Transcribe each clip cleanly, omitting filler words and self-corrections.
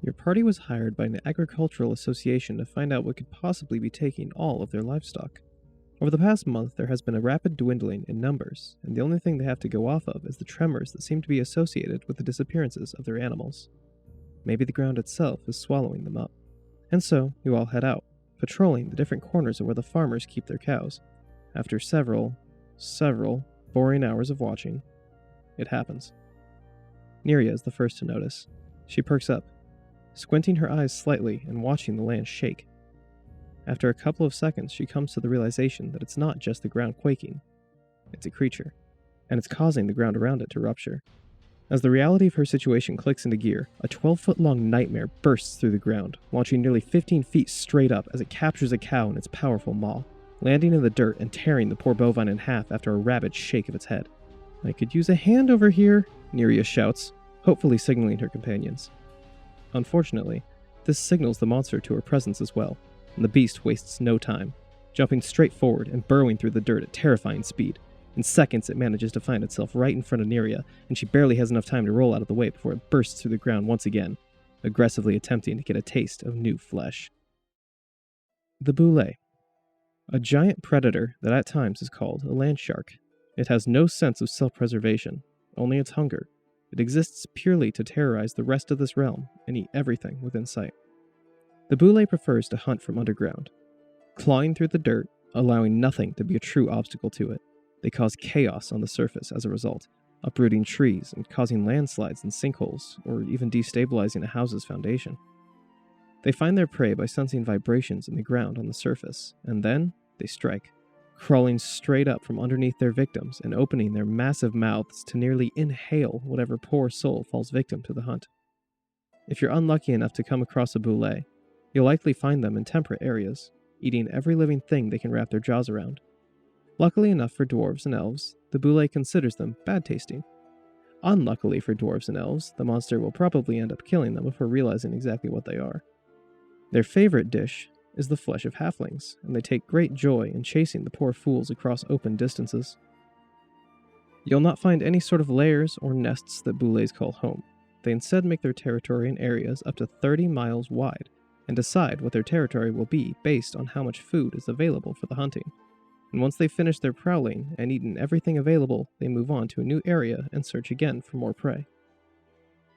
Your party was hired by an agricultural association to find out what could possibly be taking all of their livestock. Over the past month, there has been a rapid dwindling in numbers, and the only thing they have to go off of is the tremors that seem to be associated with the disappearances of their animals. Maybe the ground itself is swallowing them up. And so, you all head out, patrolling the different corners of where the farmers keep their cows. After several boring hours of watching, it happens. Neria is the first to notice. She perks up, squinting her eyes slightly and watching the land shake. After a couple of seconds, she comes to the realization that it's not just the ground quaking. It's a creature, and it's causing the ground around it to rupture. As the reality of her situation clicks into gear, a 12-foot-long nightmare bursts through the ground, launching nearly 15 feet straight up as it captures a cow in its powerful maw, landing in the dirt and tearing the poor bovine in half after a rabid shake of its head. "I could use a hand over here," Neria shouts, hopefully signaling her companions. Unfortunately, this signals the monster to her presence as well, and the beast wastes no time, jumping straight forward and burrowing through the dirt at terrifying speed. In seconds, it manages to find itself right in front of Neria, and she barely has enough time to roll out of the way before it bursts through the ground once again, aggressively attempting to get a taste of new flesh. The Bulette. A giant predator that at times is called a land shark. It has no sense of self-preservation, only its hunger. It exists purely to terrorize the rest of this realm and eat everything within sight. The Bulette prefers to hunt from underground, clawing through the dirt, allowing nothing to be a true obstacle to it. They cause chaos on the surface as a result, uprooting trees and causing landslides and sinkholes, or even destabilizing a house's foundation. They find their prey by sensing vibrations in the ground on the surface, and then they strike, crawling straight up from underneath their victims and opening their massive mouths to nearly inhale whatever poor soul falls victim to the hunt. If you're unlucky enough to come across a Bulette, you'll likely find them in temperate areas, eating every living thing they can wrap their jaws around. Luckily enough for dwarves and elves, the Bulette considers them bad-tasting. Unluckily for dwarves and elves, the monster will probably end up killing them before realizing exactly what they are. Their favorite dish is the flesh of halflings, and they take great joy in chasing the poor fools across open distances. You'll not find any sort of lairs or nests that Bulettes call home. They instead make their territory in areas up to 30 miles wide, and decide what their territory will be based on how much food is available for the hunting. And once they've finished their prowling and eaten everything available, they move on to a new area and search again for more prey.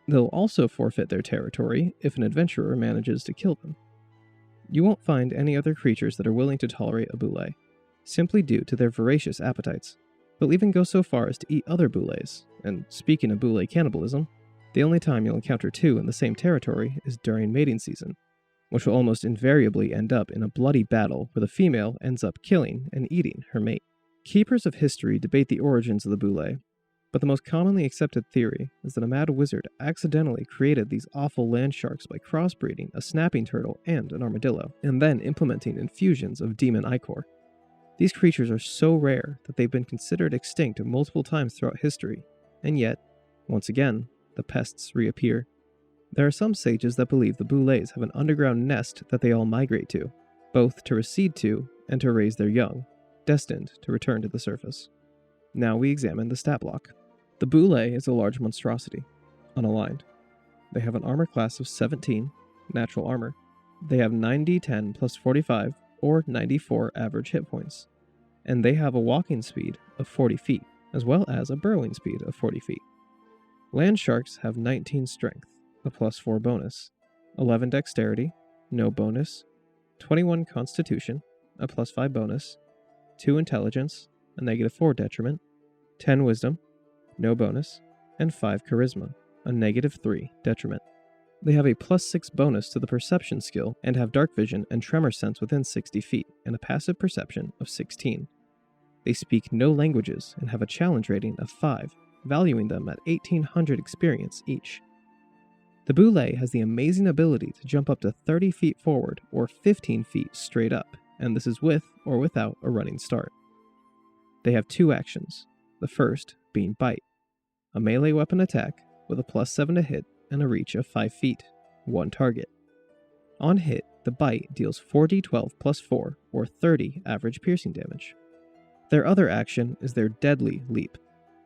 They'll also forfeit their territory if an adventurer manages to kill them. You won't find any other creatures that are willing to tolerate a Bulette, simply due to their voracious appetites. They'll even go so far as to eat other Bulettes, and speaking of Bulette cannibalism, the only time you'll encounter two in the same territory is during mating season, which will almost invariably end up in a bloody battle where the female ends up killing and eating her mate. Keepers of history debate the origins of the Bulette, but the most commonly accepted theory is that a mad wizard accidentally created these awful land sharks by crossbreeding a snapping turtle and an armadillo, and then implementing infusions of demon ichor. These creatures are so rare that they've been considered extinct multiple times throughout history, and yet, once again, the pests reappear. There are some sages that believe the Bulettes have an underground nest that they all migrate to, both to reseed to and to raise their young, destined to return to the surface. Now we examine the stat block. The Bulette is a large monstrosity, unaligned. They have an armor class of 17, natural armor. They have 9d10 plus 45 or 94 average hit points, and they have a walking speed of 40 feet, as well as a burrowing speed of 40 feet. Land sharks have 19 strength, a plus 4 bonus, 11 dexterity, no bonus, 21 constitution, a plus 5 bonus, 2 intelligence, a negative 4 detriment, 10 wisdom, no bonus, and 5 charisma, a negative 3 detriment. They have a plus 6 bonus to the perception skill and have dark vision and tremor sense within 60 feet and a passive perception of 16. They speak no languages and have a challenge rating of 5, valuing them at 1800 experience each. The Bulette has the amazing ability to jump up to 30 feet forward or 15 feet straight up, and this is with or without a running start. They have 2 actions, the first being Bite, a melee weapon attack with a plus 7 to hit and a reach of 5 feet, 1 target. On hit, the Bite deals 4d12 plus 4 or 30 average piercing damage. Their other action is their Deadly Leap.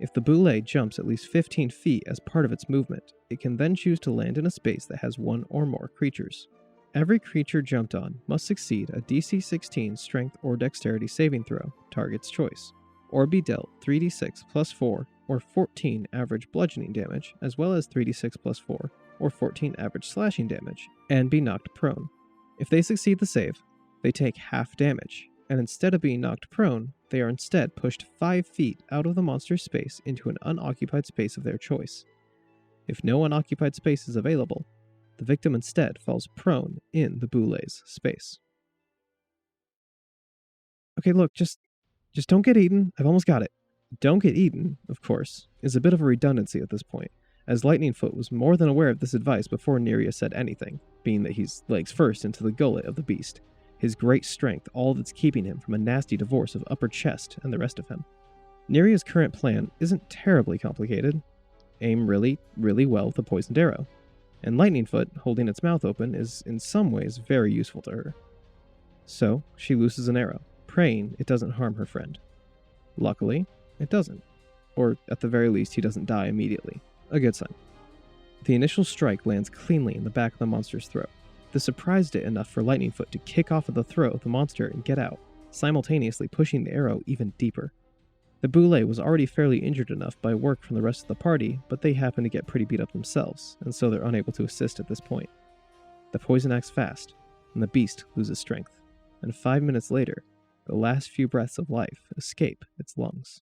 If the Bulette jumps at least 15 feet as part of its movement, it can then choose to land in a space that has one or more creatures. Every creature jumped on must succeed a DC 16 strength or dexterity saving throw, target's choice, or be dealt 3d6 plus 4 or 14 average bludgeoning damage, as well as 3d6 plus 4 or 14 average slashing damage, and be knocked prone. If they succeed the save, they take half damage, and instead of being knocked prone, they are instead pushed 5 feet out of the monster's space into an unoccupied space of their choice. If no unoccupied space is available, the victim instead falls prone in the Bulette's space. Okay, look, just don't get eaten. I've almost got it. Don't get eaten, of course, is a bit of a redundancy at this point, as Lightningfoot was more than aware of this advice before Neria said anything, being that he's legs first into the gullet of the beast, his great strength all that's keeping him from a nasty divorce of upper chest and the rest of him. Neria's current plan isn't terribly complicated. Aim really, really well with the poisoned arrow, and Lightningfoot, holding its mouth open, is in some ways very useful to her. So, she looses an arrow, praying it doesn't harm her friend. Luckily, it doesn't. Or, at the very least, he doesn't die immediately. A good sign. The initial strike lands cleanly in the back of the monster's throat. This surprised it enough for Lightningfoot to kick off of the throat of the monster and get out, simultaneously pushing the arrow even deeper. The Bulette was already fairly injured enough by work from the rest of the party, but they happen to get pretty beat up themselves, and so they're unable to assist at this point. The poison acts fast, and the beast loses strength, and 5 minutes later, the last few breaths of life escape its lungs.